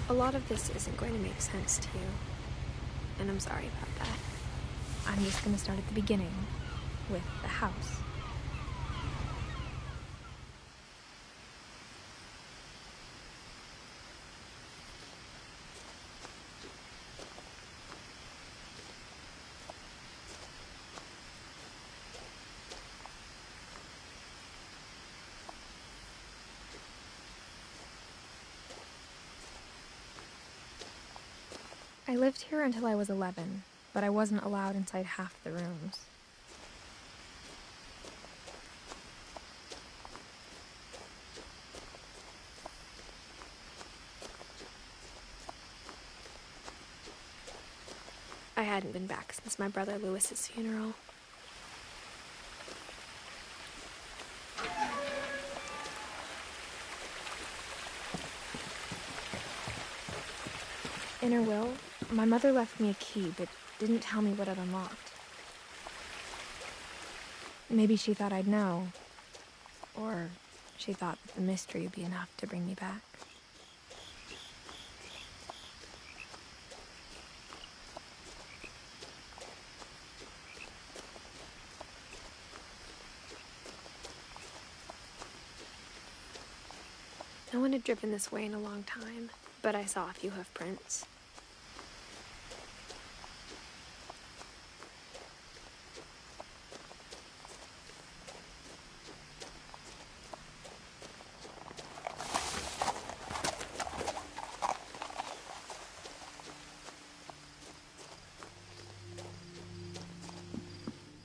A lot of this isn't going to make sense to you, and I'm sorry about that. I'm just gonna start at the beginning, with the house. I lived here until I was 11, but I wasn't allowed inside half the rooms. I hadn't been back since my brother Lewis's funeral. In her will, my mother left me a key, but didn't tell me what it unlocked. Maybe she thought I'd know. Or she thought that the mystery would be enough to bring me back. No one had driven this way in a long time, but I saw a few hoof prints.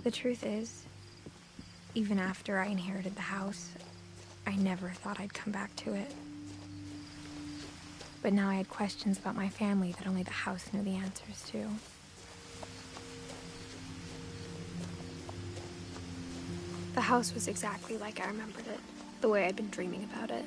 The truth is, even after I inherited the house, I never thought I'd come back to it. But now I had questions about my family that only the house knew the answers to. The house was exactly like I remembered it, the way I'd been dreaming about it.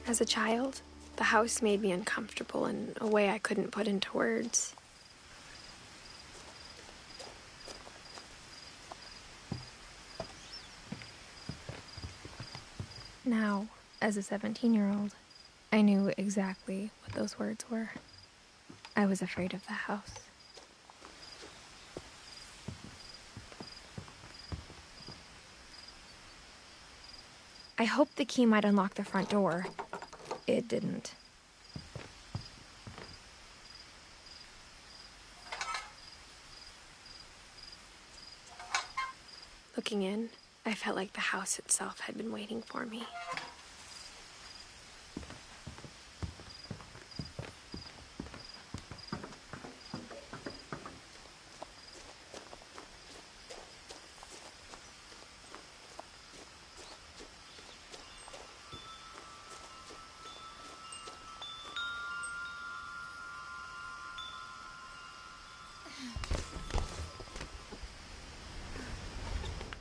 As a child, the house made me uncomfortable in a way I couldn't put into words. Now, as a 17-year-old, I knew exactly what those words were. I was afraid of the house. I hoped the key might unlock the front door. It didn't. Looking in, I felt like the house itself had been waiting for me.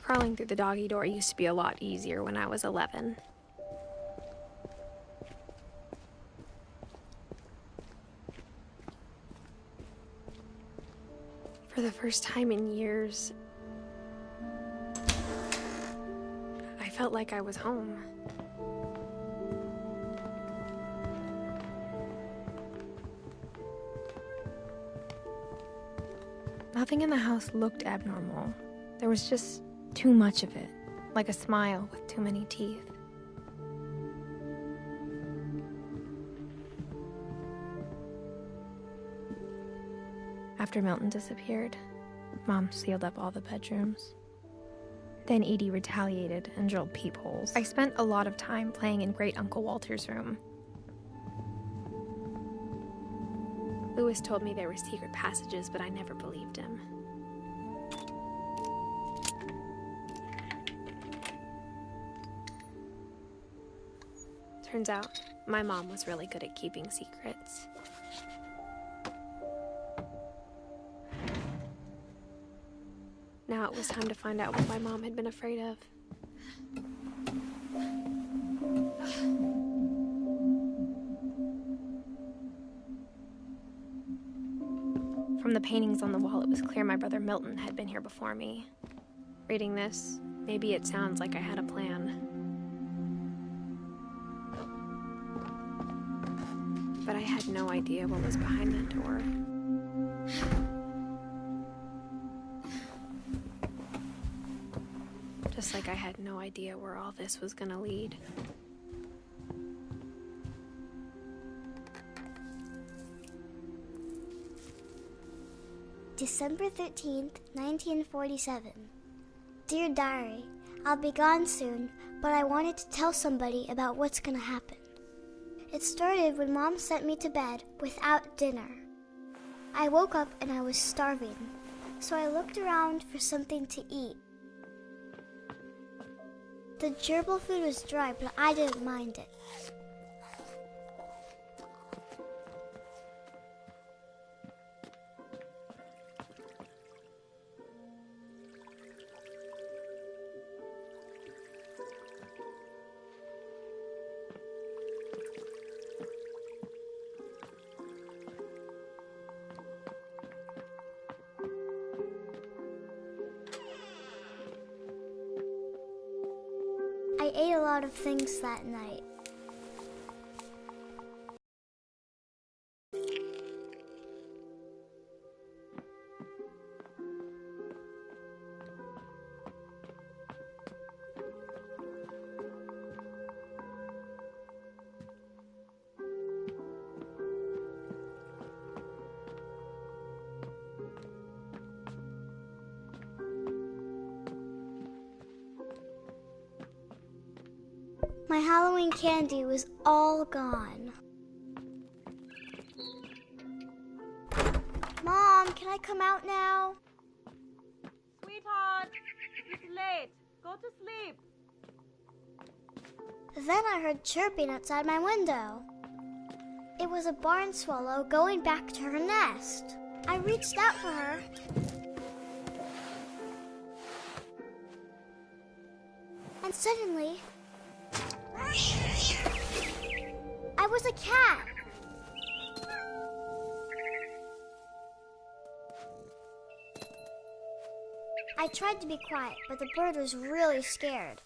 Crawling through the doggy door used to be a lot easier when I was 11. For the first time in years, I felt like I was home. Nothing in the house looked abnormal. There was just too much of it, like a smile with too many teeth. After Milton disappeared, Mom sealed up all the bedrooms. Then Edie retaliated and drilled peepholes. I spent a lot of time playing in Great Uncle Walter's room. Lewis told me there were secret passages, but I never believed him. Turns out, my mom was really good at keeping secrets. Now it was time to find out what my mom had been afraid of. From the paintings on the wall, it was clear my brother Milton had been here before me. Reading this, maybe it sounds like I had a plan. But I had no idea what was behind that door. Just like I had no idea where all this was gonna lead. December 13th, 1947. Dear Diary, I'll be gone soon, but I wanted to tell somebody about what's gonna happen. It started when Mom sent me to bed without dinner. I woke up and I was starving, so I looked around for something to eat. The gerbil food was dry, but I didn't mind it. I ate a lot of things that night. My Halloween candy was all gone. Mom, can I come out now? Sweetheart, it's late. Go to sleep. Then I heard chirping outside my window. It was a barn swallow going back to her nest. I reached out for her. And suddenly, I was a cat. I tried to be quiet, but the bird was really scared.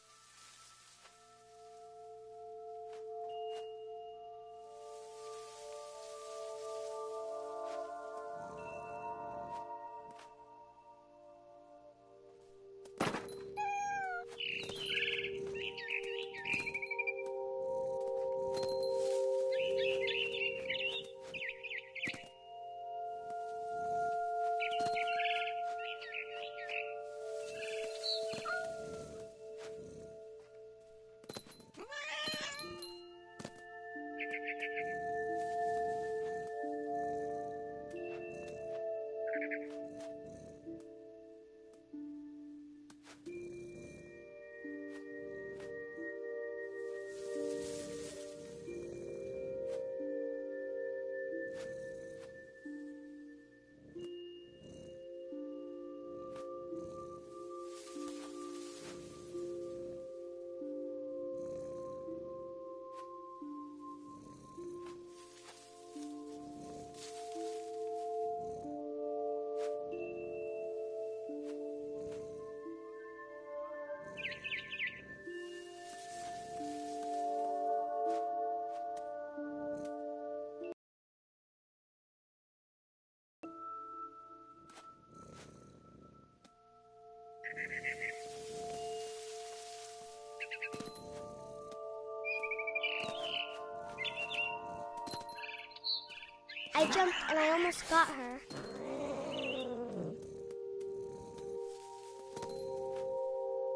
I jumped and I almost got her.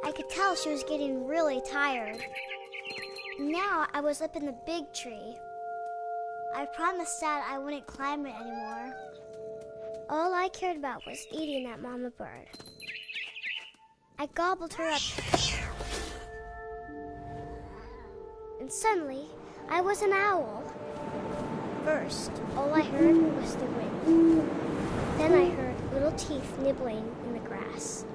I could tell she was getting really tired. Now I was up in the big tree. I promised Dad I wouldn't climb it anymore. All I cared about was eating that mama bird. I gobbled her up. And suddenly, I was an owl. First, all I heard was the wind. Then I heard little teeth nibbling in the grass.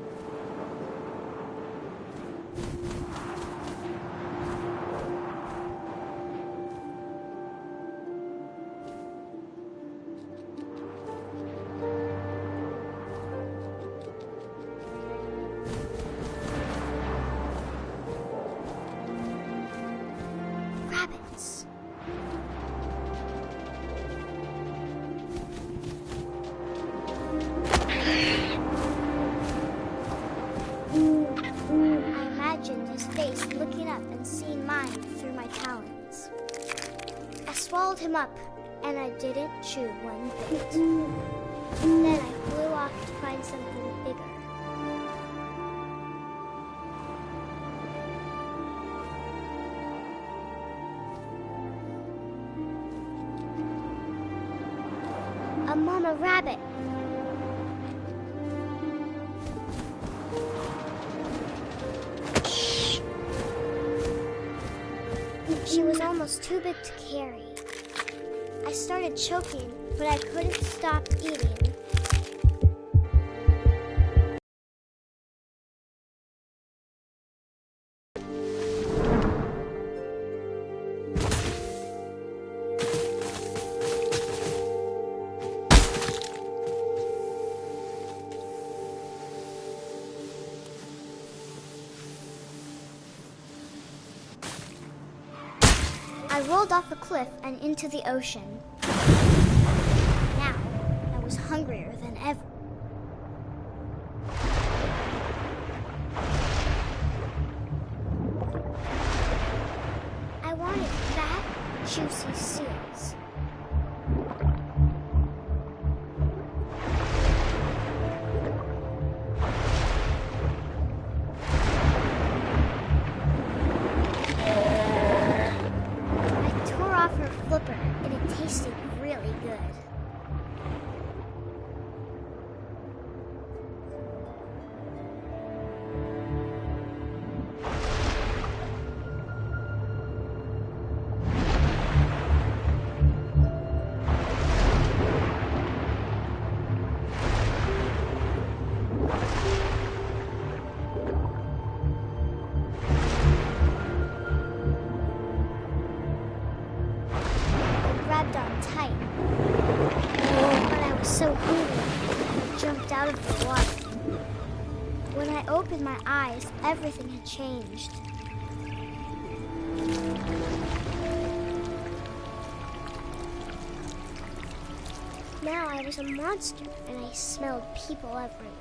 him up, and I didn't chew one bit. Then I flew off to find something bigger. A mama rabbit. She was almost too big to carry. I started choking, but I couldn't stop eating. I rolled off a cliff and into the ocean. Now, I was hungrier than ever. I wanted fat, juicy seals. Flipper, and it tasted really good. On tight. But I was so hungry, I jumped out of the water. When I opened my eyes, everything had changed. Now I was a monster, and I smelled people everywhere.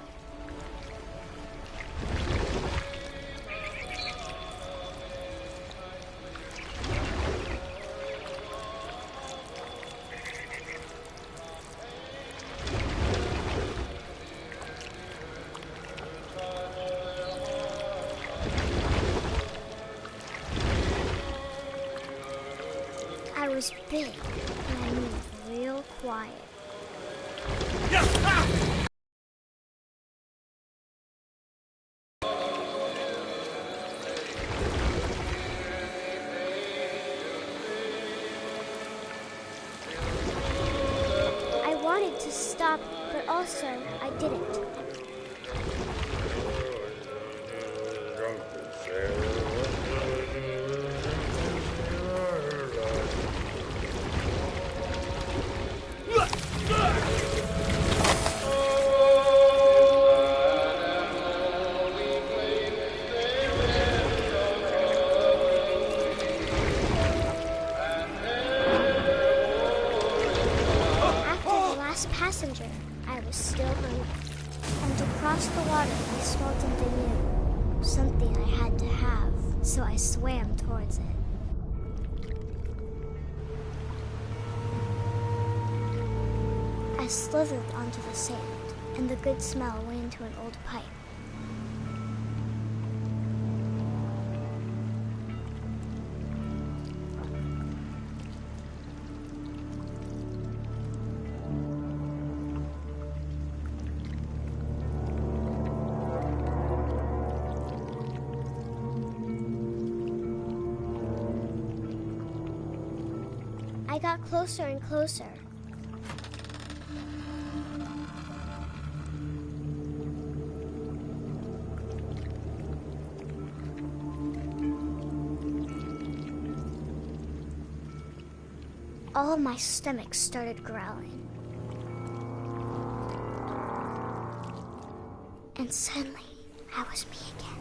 I was big, and I moved real quiet. I wanted to stop, but also I didn't. Passenger, I was still hungry. And to cross the water, I smelled something new. Something I had to have, so I swam towards it. I slithered onto the sand, and the good smell went into an old pipe. I got closer and closer. All of my stomach started growling. And suddenly, I was me again.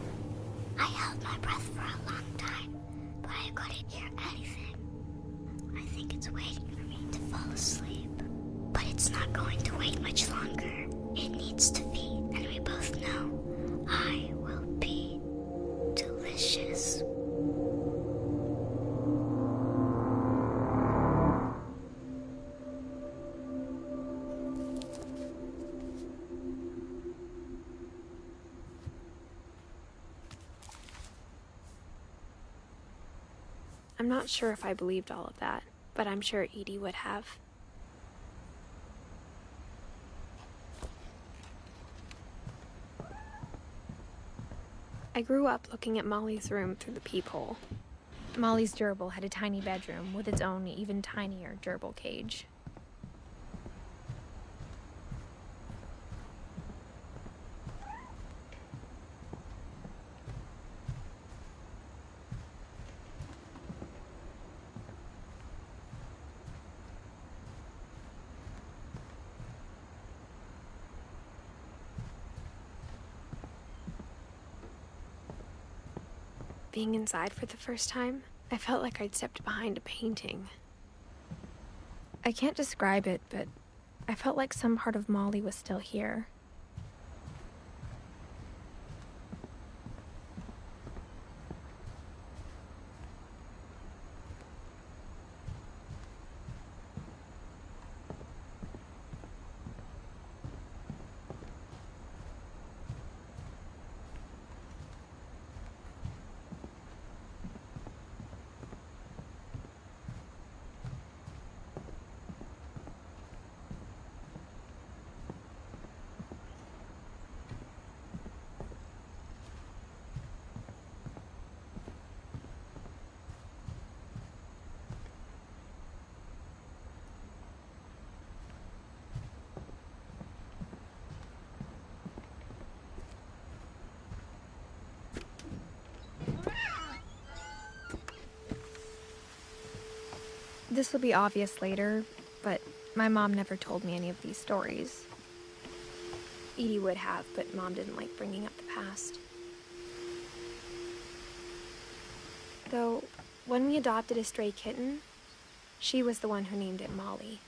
I held my breath for a long time, but I couldn't hear anything. I think it's waiting for me to fall asleep. But it's not going to wait much longer. It needs to feed, and we both know I will be delicious. I'm not sure if I believed all of that, but I'm sure Edie would have. I grew up looking at Molly's room through the peephole. Molly's gerbil had a tiny bedroom with its own even tinier gerbil cage. Being inside for the first time, I felt like I'd stepped behind a painting. I can't describe it, but I felt like some part of Molly was still here. This will be obvious later, but my mom never told me any of these stories. Edie would have, but Mom didn't like bringing up the past. Though, when we adopted a stray kitten, she was the one who named it Molly.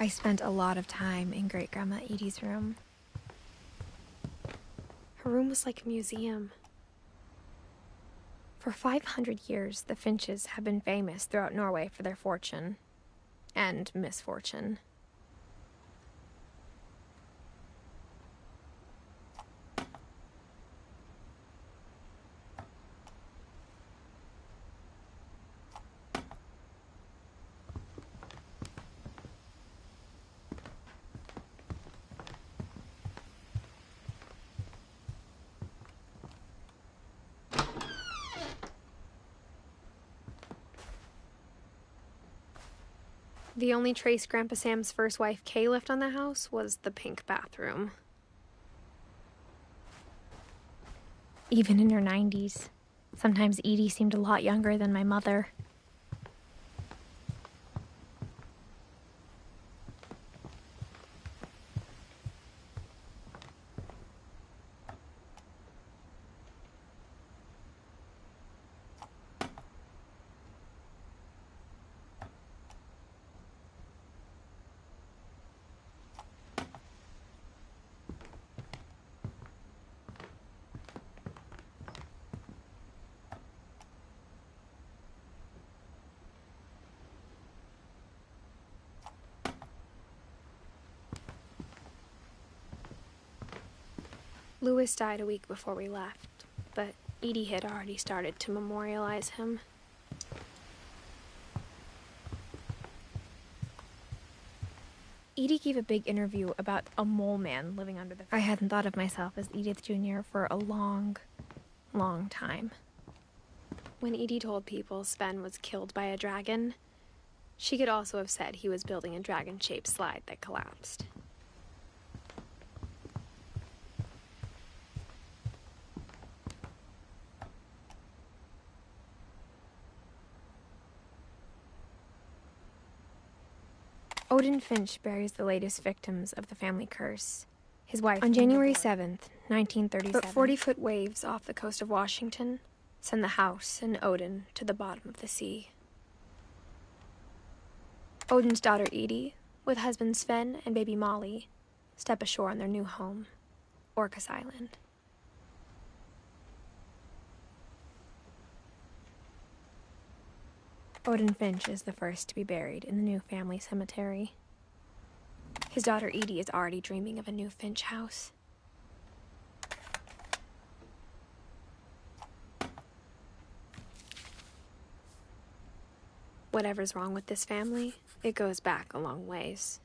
I spent a lot of time in Great-Grandma Edie's room. Her room was like a museum. For 500 years, the Finches have been famous throughout Norway for their fortune and misfortune. The only trace Grandpa Sam's first wife, Kay, left on the house was the pink bathroom. Even in her 90s, sometimes Edie seemed a lot younger than my mother. Louis died a week before we left, but Edie had already started to memorialize him. Edie gave a big interview about a mole man living under the... I hadn't thought of myself as Edith Jr. for a long, long time. When Edie told people Sven was killed by a dragon, she could also have said he was building a dragon-shaped slide that collapsed. Odin Finch buries the latest victims of the family curse. His wife on January 7th, 1937. But 40-foot waves off the coast of Washington send the house and Odin to the bottom of the sea. Odin's daughter Edie, with husband Sven and baby Molly, step ashore on their new home, Orcas Island. Odin Finch is the first to be buried in the new family cemetery. His daughter Edie is already dreaming of a new Finch house. Whatever's wrong with this family, it goes back a long ways.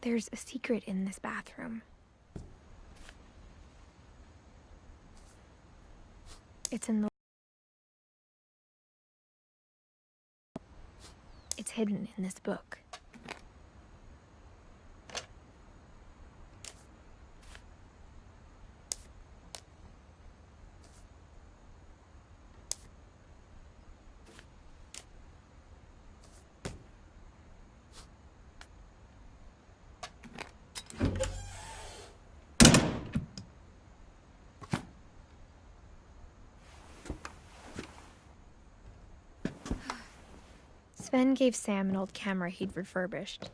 There's a secret in this bathroom. It's in the... It's hidden in this book. Sven gave Sam an old camera he'd refurbished.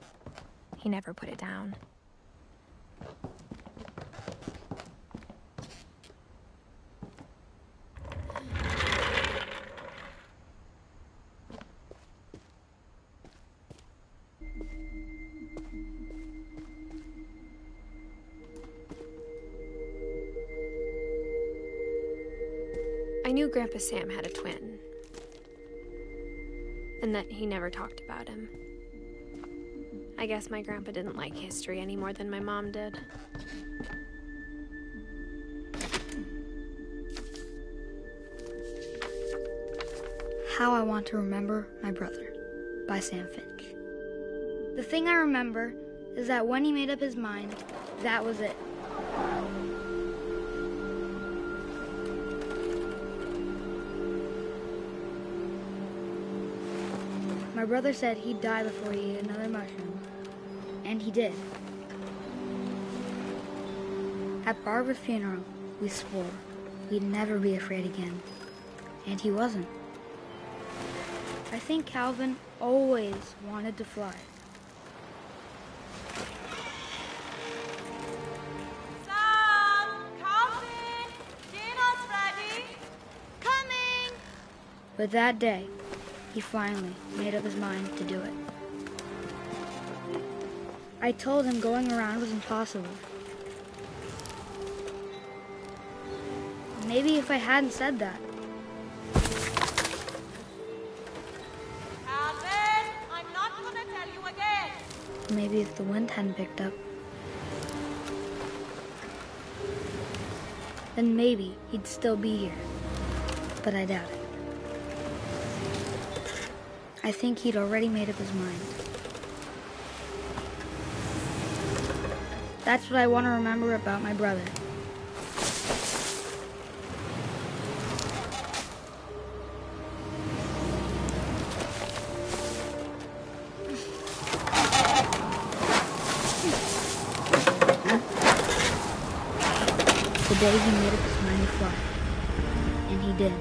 He never put it down. I knew Grandpa Sam had a twin, and that he never talked about him. I guess my grandpa didn't like history any more than my mom did. How I Want to Remember My Brother by Sam Finch. The thing I remember is that when he made up his mind, that was it. My brother said he'd die before he ate another mushroom, and he did. At Barbara's funeral, we swore we'd never be afraid again, and he wasn't. I think Calvin always wanted to fly. Sam! Calvin! Dinner's ready! Coming! But that day, he finally made up his mind to do it. I told him going around was impossible. Maybe if I hadn't said that. Calvin! I'm not gonna tell you again! Maybe if the wind hadn't picked up. Then maybe he'd still be here. But I doubt it. I think he'd already made up his mind. That's what I want to remember about my brother. The day he made up his mind to fly. And he did.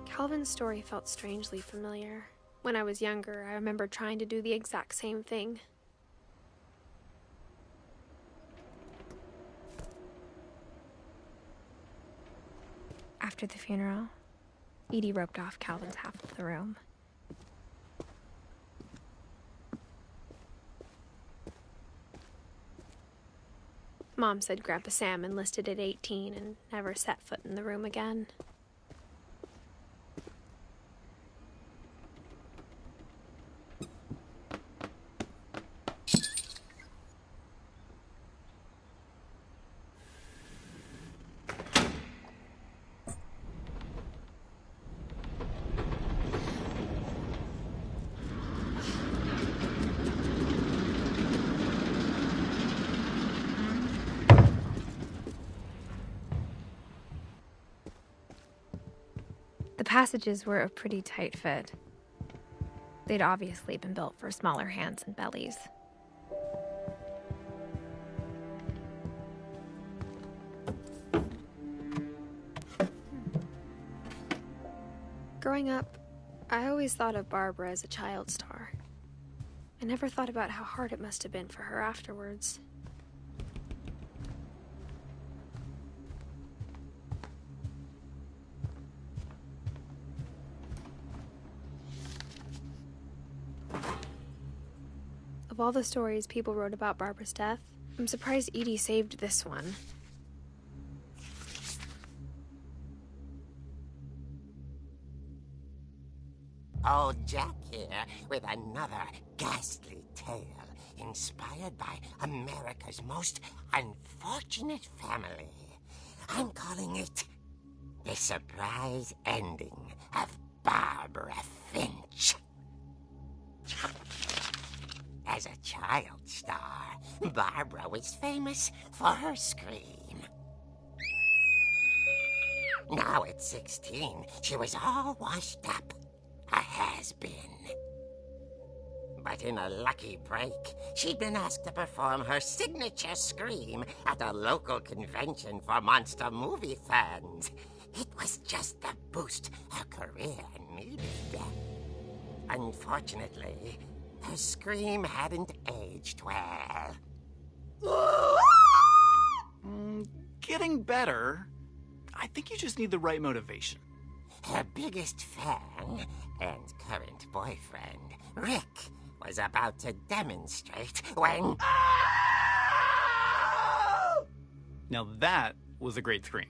Calvin's story felt strangely familiar. When I was younger, I remember trying to do the exact same thing. After the funeral, Edie roped off Calvin's half of the room. Mom said Grandpa Sam enlisted at 18 and never set foot in the room again. The passages were a pretty tight fit. They'd obviously been built for smaller hands and bellies. Growing up, I always thought of Barbara as a child star. I never thought about how hard it must have been for her afterwards. Of all the stories people wrote about Barbara's death, I'm surprised Edie saved this one. Old Jack here with another ghastly tale inspired by America's most unfortunate family. I'm calling it The Surprise Ending of Barbara Finch. As a child star, Barbara was famous for her scream. Now at 16, she was all washed up, a has-been. But in a lucky break, she'd been asked to perform her signature scream at a local convention for monster movie fans. It was just the boost her career needed. Unfortunately, her scream hadn't aged well. Getting better. I think you just need the right motivation. Her biggest fan and current boyfriend, Rick, was about to demonstrate when... Now that was a great scream.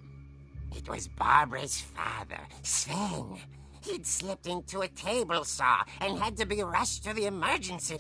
It was Barbara's father, Sven. He'd slipped into a table saw and had to be rushed to the emergency.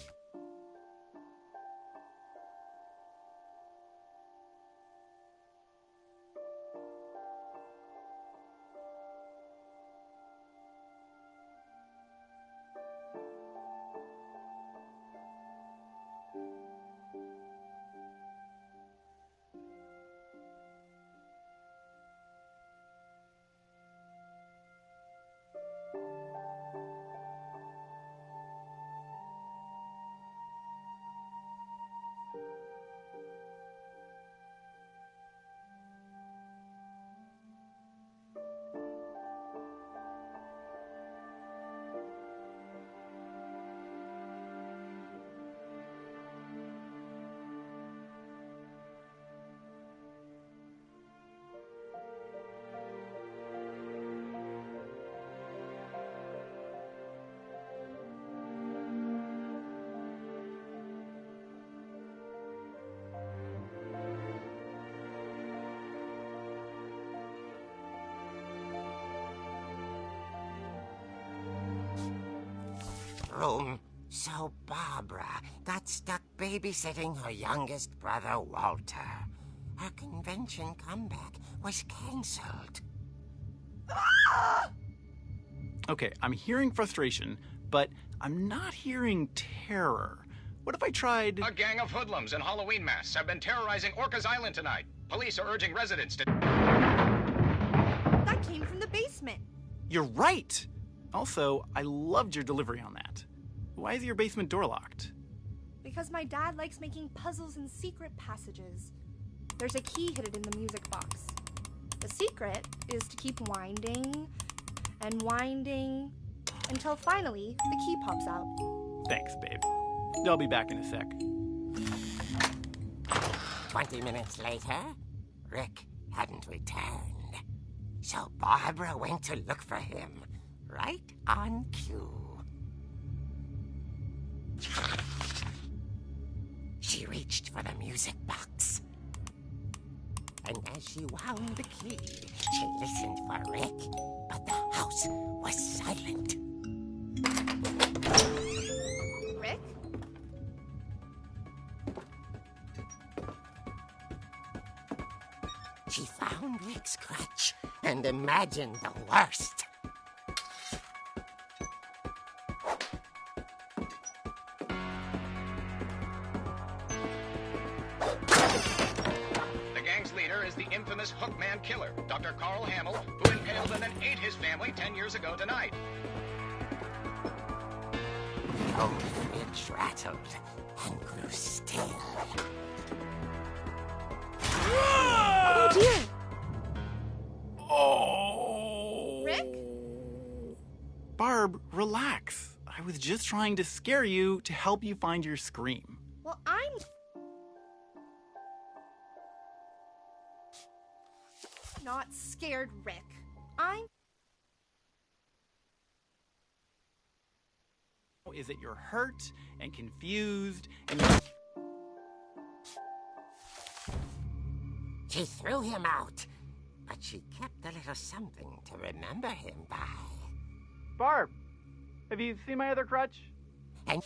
Room. So Barbara got stuck babysitting her youngest brother, Walter. Her convention comeback was cancelled. Okay, I'm hearing frustration, but I'm not hearing terror. What if I tried... A gang of hoodlums in Halloween masks have been terrorizing Orcas Island tonight. Police are urging residents to... That came from the basement. You're right! Also, I loved your delivery on that. Why is your basement door locked? Because my dad likes making puzzles and secret passages. There's a key hidden in the music box. The secret is to keep winding and winding until finally the key pops out. Thanks, babe. I'll be back in a sec. 20 minutes later, Rick hadn't returned. So Barbara went to look for him, right on cue. She reached for the music box. and as she wound the key, she listened for Rick, but the house was silent. Rick? She found Rick's crutch and imagined the worst. The gang's leader is the infamous Hookman killer, Dr. Carl Hamill, who impaled and then ate his family 10 years ago tonight. Old Finch rattled and grew still. Oh dear! Oh! Rick? Barb, relax. I was just trying to scare you to help you find your scream. Well, I'm not scared, Rick. Is that you're hurt and confused and you're... She threw him out, but she kept a little something to remember him by. Barb, have you seen my other crutch? And